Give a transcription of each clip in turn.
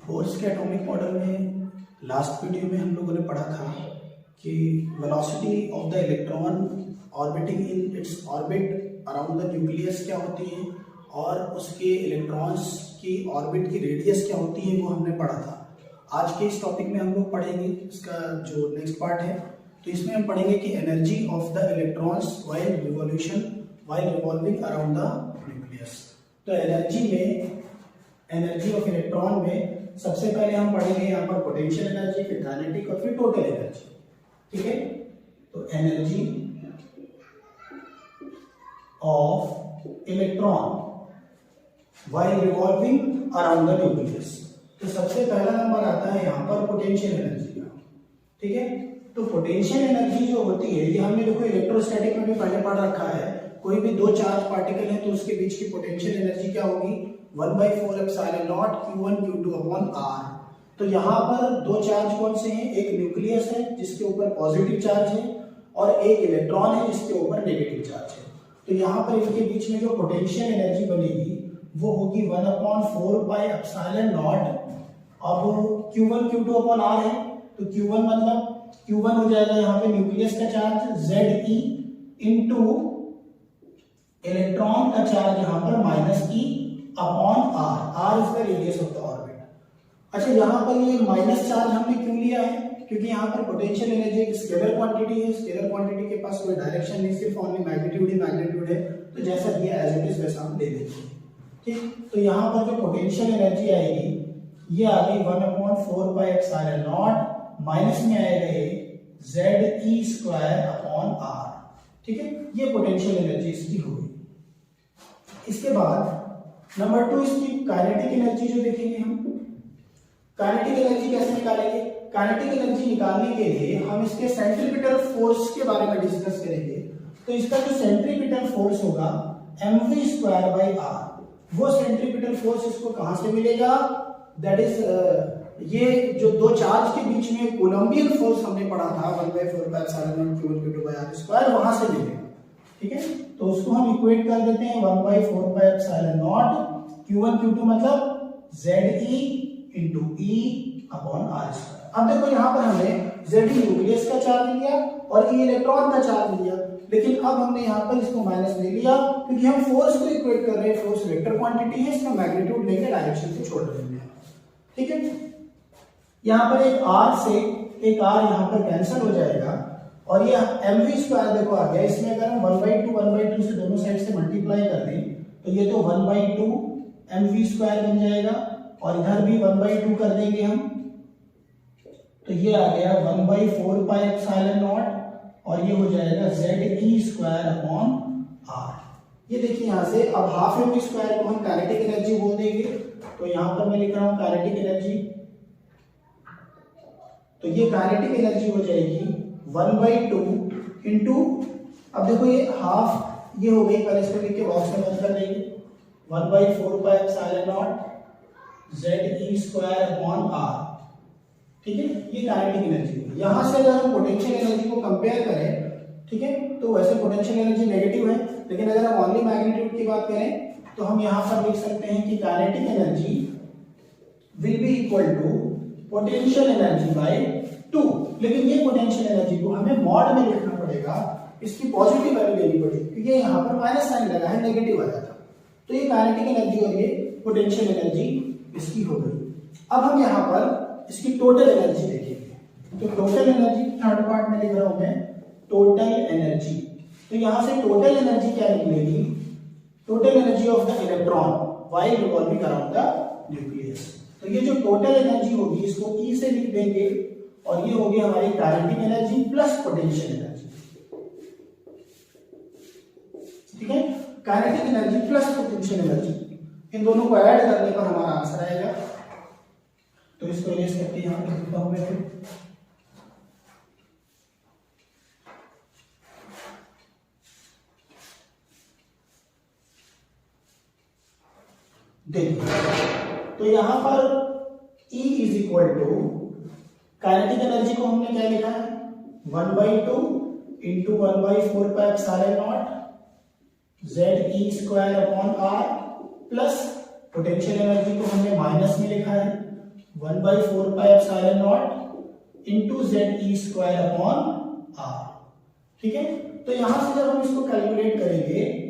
Force के atomic model में last video में हम लोगों ने पढ़ा था कि velocity of the electron orbiting in its orbit around the nucleus क्या होती है और उसके इलेक्ट्रॉन्स की ऑर्बिट की रेडियस क्या होती है, वो हमने पढ़ा था। आज के इस टॉपिक में हम लोग पढ़ेंगे इसका जो नेक्स्ट पार्ट है। तो इसमें हम पढ़ेंगे कि energy of the electrons while revolving around the nucleus. तो एनर्जी ऑफ इलेक्ट्रॉन में सबसे पहले हम पढ़ेंगे यहाँ पर पोटेंशियल एनर्जी, फिर काइनेटिक और फिर टोटल एनर्जी। ठीक है, तो energy of electron while revolving around the nucleus. तो सबसे पहला नंबर आता है यहाँ पर पोटेंशियल एनर्जी का। ठीक है, तो पोटेंशियल एनर्जी जो होती है ये हमने देखो इलेक्ट्रोस्टैटिक में भी पहले पढ़ रखा है। कोई भी दो चार्ज पार्टिकल है तो उसके बीच की पोटेंशियल एनर्जी क्या होगी, 1/4 epsilon not Q1 Q2 upon R। तो यहाँ पर दो चार्ज कौन से हैं, एक न्यूक्लियस है जिसके ऊपर पॉजिटिव चार्ज है और एक इलेक्ट्रॉन है जिसके ऊपर नेगेटिव चार्ज है। तो यहाँ पर इनके बीच में जो पोटेंशियल एनर्जी बनेगी वो होगी 1/4 पाई एप्सिलॉन नॉट। अब Q1 Q2 अपॉन R है तो Q1 मतलब Q1 हो जाएगा यहाँ पे न्यूक्लियस का चार्ज ZE इंटू इलेक्ट्रॉन का चार्ज यहाँ पर -E upon R is the radius of the orbit. अच्छा, यहाँ पर ये माइनस चार्ज हमने क्यों लिया है, क्योंकि यहाँ पर पोटेंशियल एनर्जी एक स्केलर क्वांटिटी है। स्केलर क्वांटिटी के पास कोई डायरेक्शन नहीं, सिर्फ ओनली मैग्नीट्यूड ही मैग्नीट्यूड है। तो जैसा दिया एज इट इज वैसा हम ले लेंगे। ठीक, तो यहाँ पर जो पोटेंशियल एनर्जी आएगी ये आ गई 1/4 पाई एप्सिलॉन नॉट, माइनस में आएगा ये ZE स्क्वायर अपॉन R। ठीक है, ये पोटेंशियल एनर्जी इसकी होगी। इसके बाद नंबर 2 इसकी काइनेटिक एनर्जी जो देखेंगे हम। काइनेटिक एनर्जी कैसे निकालेंगे, काइनेटिक एनर्जी निकालने के लिए हम इसके सेंट्रीपिटल फोर्स के बारे में डिस्कस करेंगे। तो इसका जो सेंट्रीपिटल फोर्स होगा mv²/r, वो सेंट्रीपिटल फोर्स इसको कहां से मिलेगा, दैट इज ये जो दो चार्ज के बीच में कोलंबियन फोर्स हमने पढ़ा था 1/4 एप्सिलॉन Q1 Q2/r2, वहां से मिलेगा। ठीक है, तो उसको हम इक्वेट कर देते हैं 1/4 pi epsilon not Q1 Q2 मतलब ZE into E upon R square. अब देखो यहाँ पर हमने ZE न्यूक्लियस का चार्ज लिया और E इलेक्ट्रॉन का चार्ज लिया, लेकिन अब हमने यहाँ पर इसको माइनस ले लिया क्योंकि हम फोर्स को इक्वेट कर रहे हैं। फोर्स वेक्टर क्वांटिटी है, इसका मैग्नीट्यूड लेके डायरेक्शन को छोड़ रहे हैं। ठीक है, यहाँ पर एक R से एक R यहाँ पर कैंसिल हो जाएगा और ये mv² देखो आ गया। इसमें अगर हम 1/2 से दोनों साइड से मल्टीप्लाई कर दें तो ये तो 1/2 mv² बन जाएगा और इधर भी 1/2 कर देंगे हम तो ये आ गया 1/4 पाई एप्सिलॉन नॉट और ये हो जाएगा ZE स्क्वायर अपॉन R। ये देखिए यहाँ से अब हाफ mv² को हम काइनेटिक एनर्जी बोल देंगे। तो यहाँ पर मैं लिख रहा हूँ काइनेटिक एनर्जी, तो ये काइनेटिक एनर्जी हो जाएगी 1/2 इंटू, अब देखो ये हाफ ये हो गई, पहले इसको लिख के बॉक्स में बंद कर देंगे 1/4 pi epsilon nought ZE square upon R। ठीक है, ये काइनेटिक एनर्जी है। यहां से अगर हम पोटेंशियल एनर्जी को कंपेयर करें, ठीक है, तो वैसे पोटेंशियल एनर्जी नेगेटिव है, लेकिन अगर हम ओनली मैग्नीट्यूड की बात करें तो हम यहां पर लिख सकते हैं कि kinetic energy will be equal to potential energy by 2। लेकिन ये पोटेंशियल एनर्जी को हमें मॉड में लिखना पड़ेगा, इसकी पॉजिटिव वैल्यू लेनी पड़ेगी क्योंकि यहाँ पर माइनस साइन लगा है, नेगेटिव आ जाता। तो ये काइनेटिक एनर्जी और ये पोटेंशियल एनर्जी इसकी हो गई। अब हम यहाँ पर इसकी टोटल एनर्जी देखेंगे। तो टोटल एनर्जी थर्ड पार्ट में लिख रहा हूं मैं, टोटल एनर्जी। तो यहां से टोटल एनर्जी क्या निकलेगी, total energy of the electron while revolving around the nucleus. तो ये जो टोटल एनर्जी होगी इसको E से लिख देंगे और ये होगी हमारी kinetic energy plus potential energy. ठीक है, kinetic energy plus potential energy, इन दोनों को ऐड करने पर हमारा आंसर आएगा। तो इसको इरेज करके यहां पे लिखता हूं मैं। फिर देखिए, तो यहां पर E is equal to kinetic energy को हमने क्या लिखा है 1/2 into 1/4 pi epsilon nought ZE square upon R plus potential energy को हमने माइनस में लिखा है 1/4πε0 इंटू ZE² अपॉन R। ठीक है, तो यहां से जब हम इसको कैलकुलेट करेंगे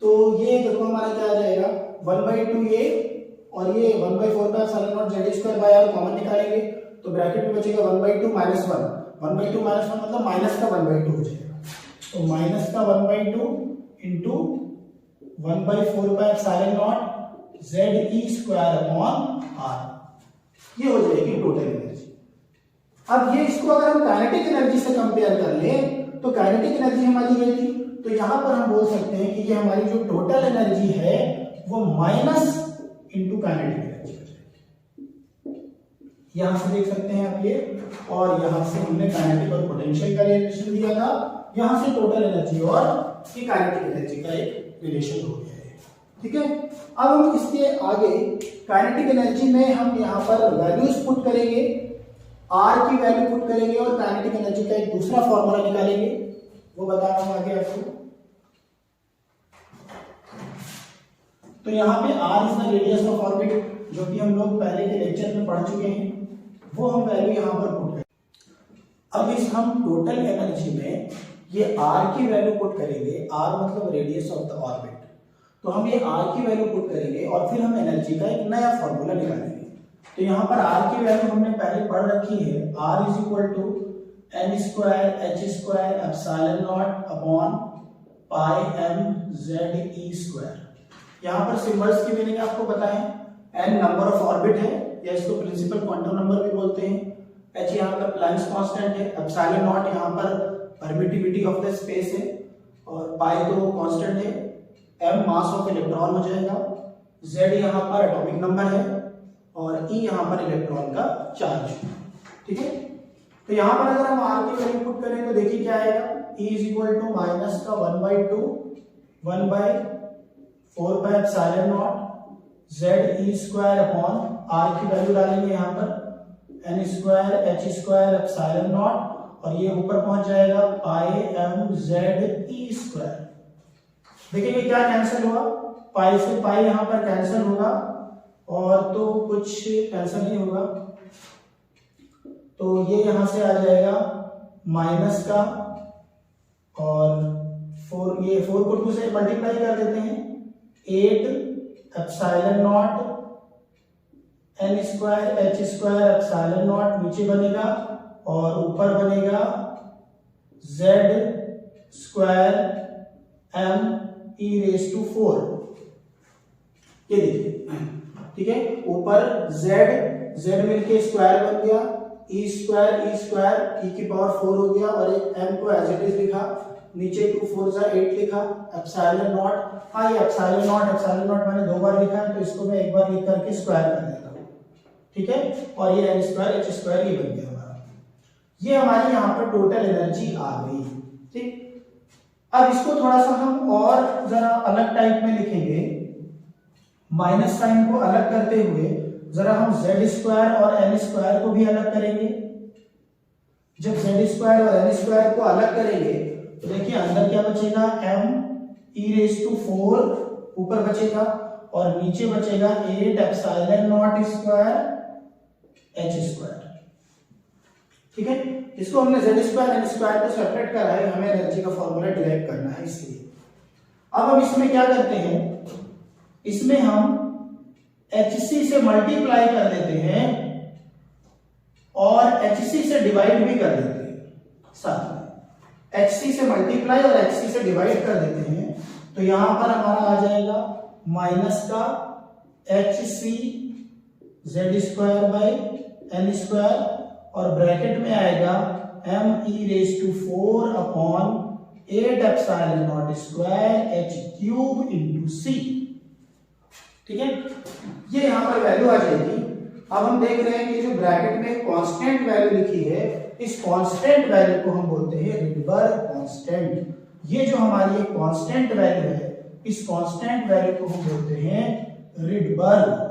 तो ये देखो हमारा क्या आ जाएगा 1/2 ये और ये 1/4πε0 ZE²/R कॉमन निकालेंगे तो ब्रैकेट में बचेगा 1/2 -1 1/2 -1 मतलब माइनस का 1/2 हो जाएगा। तो माइनस का 1/2 इंटू 1/4πε0 ZE² अपॉन R, ये हो जाएगी टोटल एनर्जी। अब ये इसको अगर हम काइनेटिक एनर्जी से कंपेयर कर लें तो काइनेटिक एनर्जी हमारी ये थी, तो यहां पर हम बोल सकते हैं कि ये हमारी जो टोटल एनर्जी है वो माइनस इंटू काइनेटिक एनर्जी हो जाएगी। यहां से देख सकते हैं आप ये, और यहां से हमने काइनेटिक और पोटेंशियल का रिलेशन दिया था, यहां से टोटल एनर्जी और की काइनेटिक एनर्जी का एक रिलेशन हो गया है। ठीक है, अब हम इसके आगे काइनेटिक एनर्जी में हम यहां पर वैल्यूज पुट करेंगे, आर की वैल्यू पुट करेंगे और काइनेटिक एनर्जी का एक दूसरा फॉर्मूला निकालेंगे, वो बता रहा हूं आगे आपको। तो यहाँ पे r is the radius of orbit, जो कि हम लोग पहले के लेक्चर में पढ़ चुके हैं, वो हम वैल्यू यहाँ पर पुट करेंगे। अब इस हम टोटल एनर्जी में ये r की वैल्यू पुट करेंगे, r मतलब रेडियस ऑफ द ऑर्बिट, तो हम ये r की वैल्यू पुट करेंगे और फिर हम एनर्जी का एक नया फॉर्मूला निकालेंगे। तो यहाँ पर r की वैल्यू हमने पहले पढ़ रखी है, r is equal to n² h² upon pi m ZE²। यहाँ पर सिंबल्स की मीनिंग आपको पता है, n नंबर ऑफ ऑर्बिट है या इसको प्रिंसिपल क्वांटम नंबर भी बोलते हैं, h यहाँ पर प्लैंक्स कांस्टेंट है, एप्सिलॉन नॉट यहाँ पर परमिटिविटी ऑफ द स्पेस है और पाई तो कांस्टेंट है, m मास ऑफ इलेक्ट्रॉन हो जाएगा, z यहाँ पर एटॉमिक नंबर है और e यहाँ पर इलेक्ट्रॉन का चार्ज। ठीक है, तो यहाँ पर अगर हम r की वैल्यू पुट करें तो देखिए क्या आएगा, e is equal to minus का 1/2 1/4πε0 ZE² अपॉन r की वैल्यू डालेंगे यहाँ पर n² h² और ये ऊपर पहुंच जाएगा पाई m ZE²। देखिए क्या कैंसिल हुआ, पाई से पाई यहाँ पर कैंसिल होगा और तो कुछ कैंसिल नहीं होगा, तो ये यहां से आ जाएगा माइनस का, और 4 ये 4 को 2 से मल्टीप्लाई कर देते हैं, 8ε0 n² h² नीचे बनेगा और ऊपर बनेगा Z² m e⁴। ये देखिए, ठीक है, ऊपर z मिलके स्क्वायर बन गया, e² e की पावर 4 हो गया और एक m को एज इट इज लिखा, नीचे 2 4 8 लिखा, एप्सिलॉन नॉट, हाँ ये एप्सिलॉन नॉट मैंने 2 बार लिखा है तो इसको मैं एक बार लिख करके स्क्वायर कर देता हूँ। ठीक है, और ये n² h² ये बन गया हमारा, ये हमारी यहाँ पर टोटल एनर्जी आ गई। ठीक, अब इसको थोड़ा सा हम और जरा अलग टाइप में लिखेंगे, माइनस साइन को अलग करते हुए जरा हम Z² और n² को भी अलग करेंगे। जब Z² और n² को अलग करेंगे तो देखिए अंदर क्या बचेगा, m e⁴ ऊपर बचेगा और नीचे बचेगा 8ε0² h²। ठीक है, इसको हमने Z² n² को सेपरेट करा है, हमें एनर्जी का फॉर्मूला डिराइव करना है इसलिए। अब हम इसमें क्या करते हैं, इसमें हम hc से मल्टीप्लाई कर देते हैं और hc से डिवाइड भी कर देते हैं साथ में, hc से मल्टीप्लाई और hc से डिवाइड कर देते हैं, तो यहां पर हमारा आ जाएगा माइनस का hc Z²/n² और ब्रैकेट में आएगा m e⁴ upon 8ε0² h³ c। ठीक है, ये यहां पर वैल्यू आ जाएगी। अब हम देख रहे हैं कि जो ब्रैकेट में कांस्टेंट वैल्यू लिखी है, इस कांस्टेंट वैल्यू को हम बोलते हैं रिडबर्ग कांस्टेंट। ये जो हमारी एक कांस्टेंट वैल्यू है, इस कांस्टेंट वैल्यू को हम बोलते हैं रिडबर्ग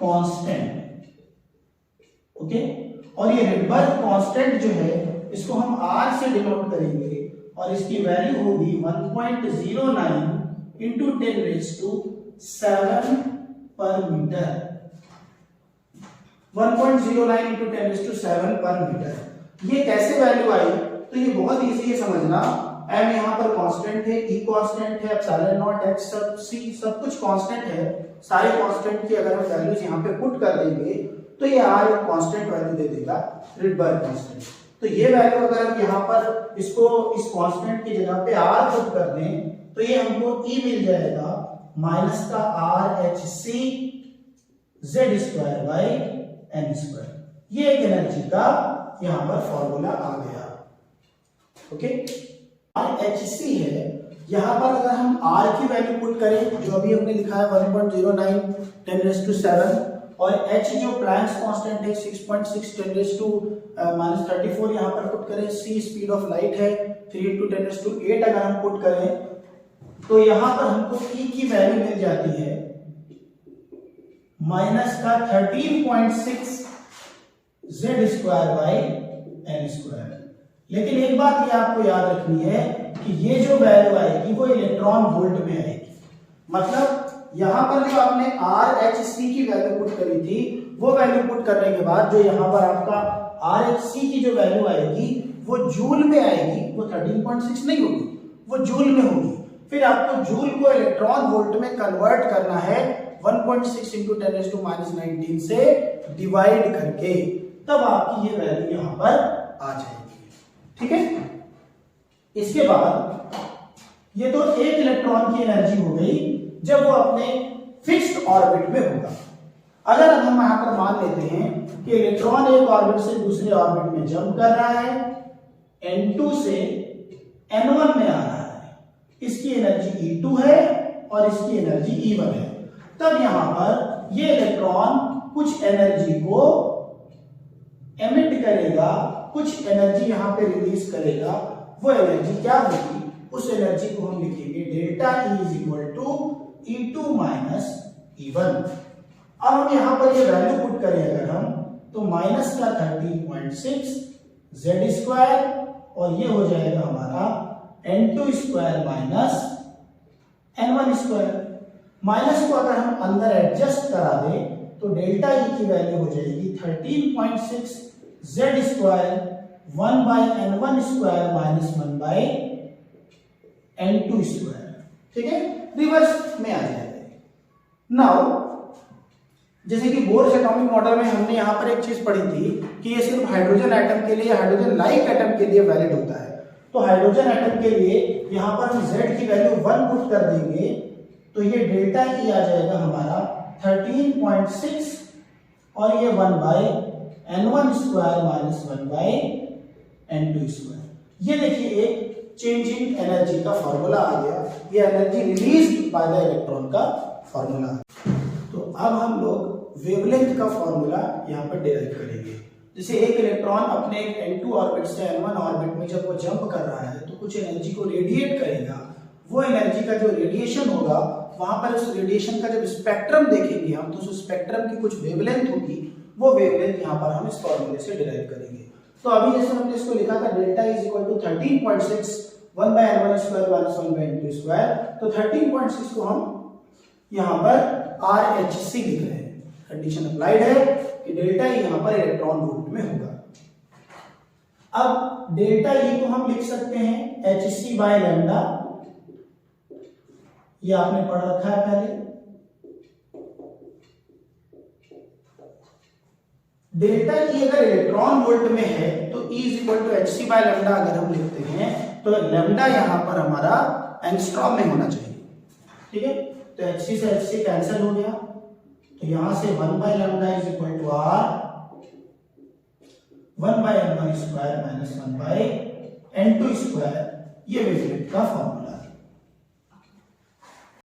कांस्टेंट। ओके, और ये रिडबर्ग कांस्टेंट जो है इसको हम r से डिनोट करेंगे और इसकी वैल्यू होगी 1.09 × 10⁷ पर मीटर, 1.09 into 10⁷ पर मीटर। ये कैसे वैल्यू आई? तो ये बहुत इजी है समझना। m यहाँ पर कांस्टेंट है, e कांस्टेंट है, एप्सिलॉन नॉट h सब c सब कुछ कांस्टेंट है। सारे कांस्टेंट की अगर हम वैल्यूज यहाँ पे पुट कर देंगे तो ये r एक कांस्टेंट वैल्यू दे देगा, रिडबर्ग कांस्टेंट। तो ये वैल्यू अगर हम यहाँ पर इसको इस कांस्टेंट की जगह पे r पुट कर दें तो ये हमको e मिल जाएगा माइनस का RHc z² बाई n²। ये एक एनर्जी का यहाँ पर फॉर्मूला आ गया। ओके, RHc है। यहाँ पर अगर हम R की वैल्यू पुट करें जो अभी हमने लिखा है 1.09 10⁷, और H जो प्लैंक्स कांस्टेंट है 6.6 10⁻⁻34 यहाँ पर पुट करें, C स्पीड ऑफ लाइट है 3 × 10⁸ अगर हम पुट करें तो यहाँ पर हमको E की वैल्यू मिल जाती है माइनस का 13.6 z² बाई n²। लेकिन एक बात ये आपको याद रखनी है कि ये जो वैल्यू आएगी वो इलेक्ट्रॉन वोल्ट में आएगी। मतलब यहां पर जो आपने RHc की वैल्यू पुट करी थी वो वैल्यू पुट करने के बाद जो यहां पर आपका RHc की जो वैल्यू आएगी वो जूल में आएगी, वो 13.6 नहीं होगी, वो जूल में होगी। फिर आपको जूल को इलेक्ट्रॉन वोल्ट में कन्वर्ट करना है 1.6 × 10⁻⁻19 से डिवाइड करके, तब आपकी ये वैल्यू यहां पर आ जाएगी। ठीक है, इसके बाद ये तो एक इलेक्ट्रॉन की एनर्जी हो गई जब वो अपने फिक्स्ड ऑर्बिट में होगा। अगर हम यहां पर मान लेते हैं कि इलेक्ट्रॉन एक ऑर्बिट से दूसरे ऑर्बिट में जंप कर रहा है, n2 से n1 में आ रहा है, इसकी एनर्जी E2 है और इसकी एनर्जी E1 है, तब यहां पर ये इलेक्ट्रॉन कुछ एनर्जी को एमिट करेगा, कुछ एनर्जी यहां पे रिलीज करेगा। वो एनर्जी क्या होगी? उस एनर्जी को हम लिखेंगे delta E is equal to E2 minus E1। अब हम यहां पर ये वैल्यू पुट करें अगर हम तो माइनस का 13.6 z² और ये हो जाएगा हमारा n2² माइनस n1²। माइनस को अगर हम अंदर एडजस्ट करा दें तो डेल्टा E की वैल्यू हो जाएगी 13.6 z² 1/n1² माइनस 1/n2²। ठीक है, रिवर्स में आ जाएगा। नाउ जैसे कि बोर्स एटॉमिक मॉडल में हमने यहां पर एक चीज पढ़ी थी कि ये सिर्फ हाइड्रोजन एटम के लिए, हाइड्रोजन लाइक एटम के लिए वैलिड होता है। तो हाइड्रोजन एटम के लिए यहां पर हम z की वैल्यू 1 पुट कर देंगे तो ये डेल्टा E आ जाएगा हमारा 13.6 और ये 1/n1² माइनस 1/n2²। ये देखिए एक चेंजिंग एनर्जी का फॉर्मूला आ गया, ये energy released by the electron का फॉर्मूला। तो अब हम लोग वेवलेंथ का फॉर्मूला यहाँ पर डिराइव करेंगे। जैसे एक इलेक्ट्रॉन अपने n2 ऑर्बिट से n1 ऑर्बिट में जब वो जंप कर रहा है तो कुछ एनर्जी को रेडिएट करेगा। वो एनर्जी का जो रेडिएशन होगा वहां पर उस रेडिएशन का जब स्पेक्ट्रम देखेंगे हम तो उस स्पेक्ट्रम की कुछ वेवलेंथ होगी, वो वेवलेंथ यहाँ पर हम इस फॉर्मूले से डिराइव करेंगे। तो अभी जैसे हमने इसको लिखा था delta is equal to 13.6 1/n1² minus 1/n2², तो 13.6 को हम यहाँ पर RHc लिख रहे हैं। कंडीशन अप्लाइड है कि डेल्टा E यहाँ पर इलेक्ट्रॉन वोल्ट में होगा। अब डेल्टा E को हम लिख सकते हैं Hc बाय लैम्डा, ये आपने पढ़ रखा है पहले। डेल्टा E अगर इलेक्ट्रॉन वोल्ट में है तो E is equal to Hc by lambda अगर हम लिखते हैं तो लैम्डा यहां पर हमारा एंगस्ट्रॉम में होना चाहिए। ठीक है, तो Hc से Hc कैंसिल हो गया, तो यहां से 1/λ is equal to R 1/n1² minus 1/n2², ये वेवलेंथ का फॉर्मूला है।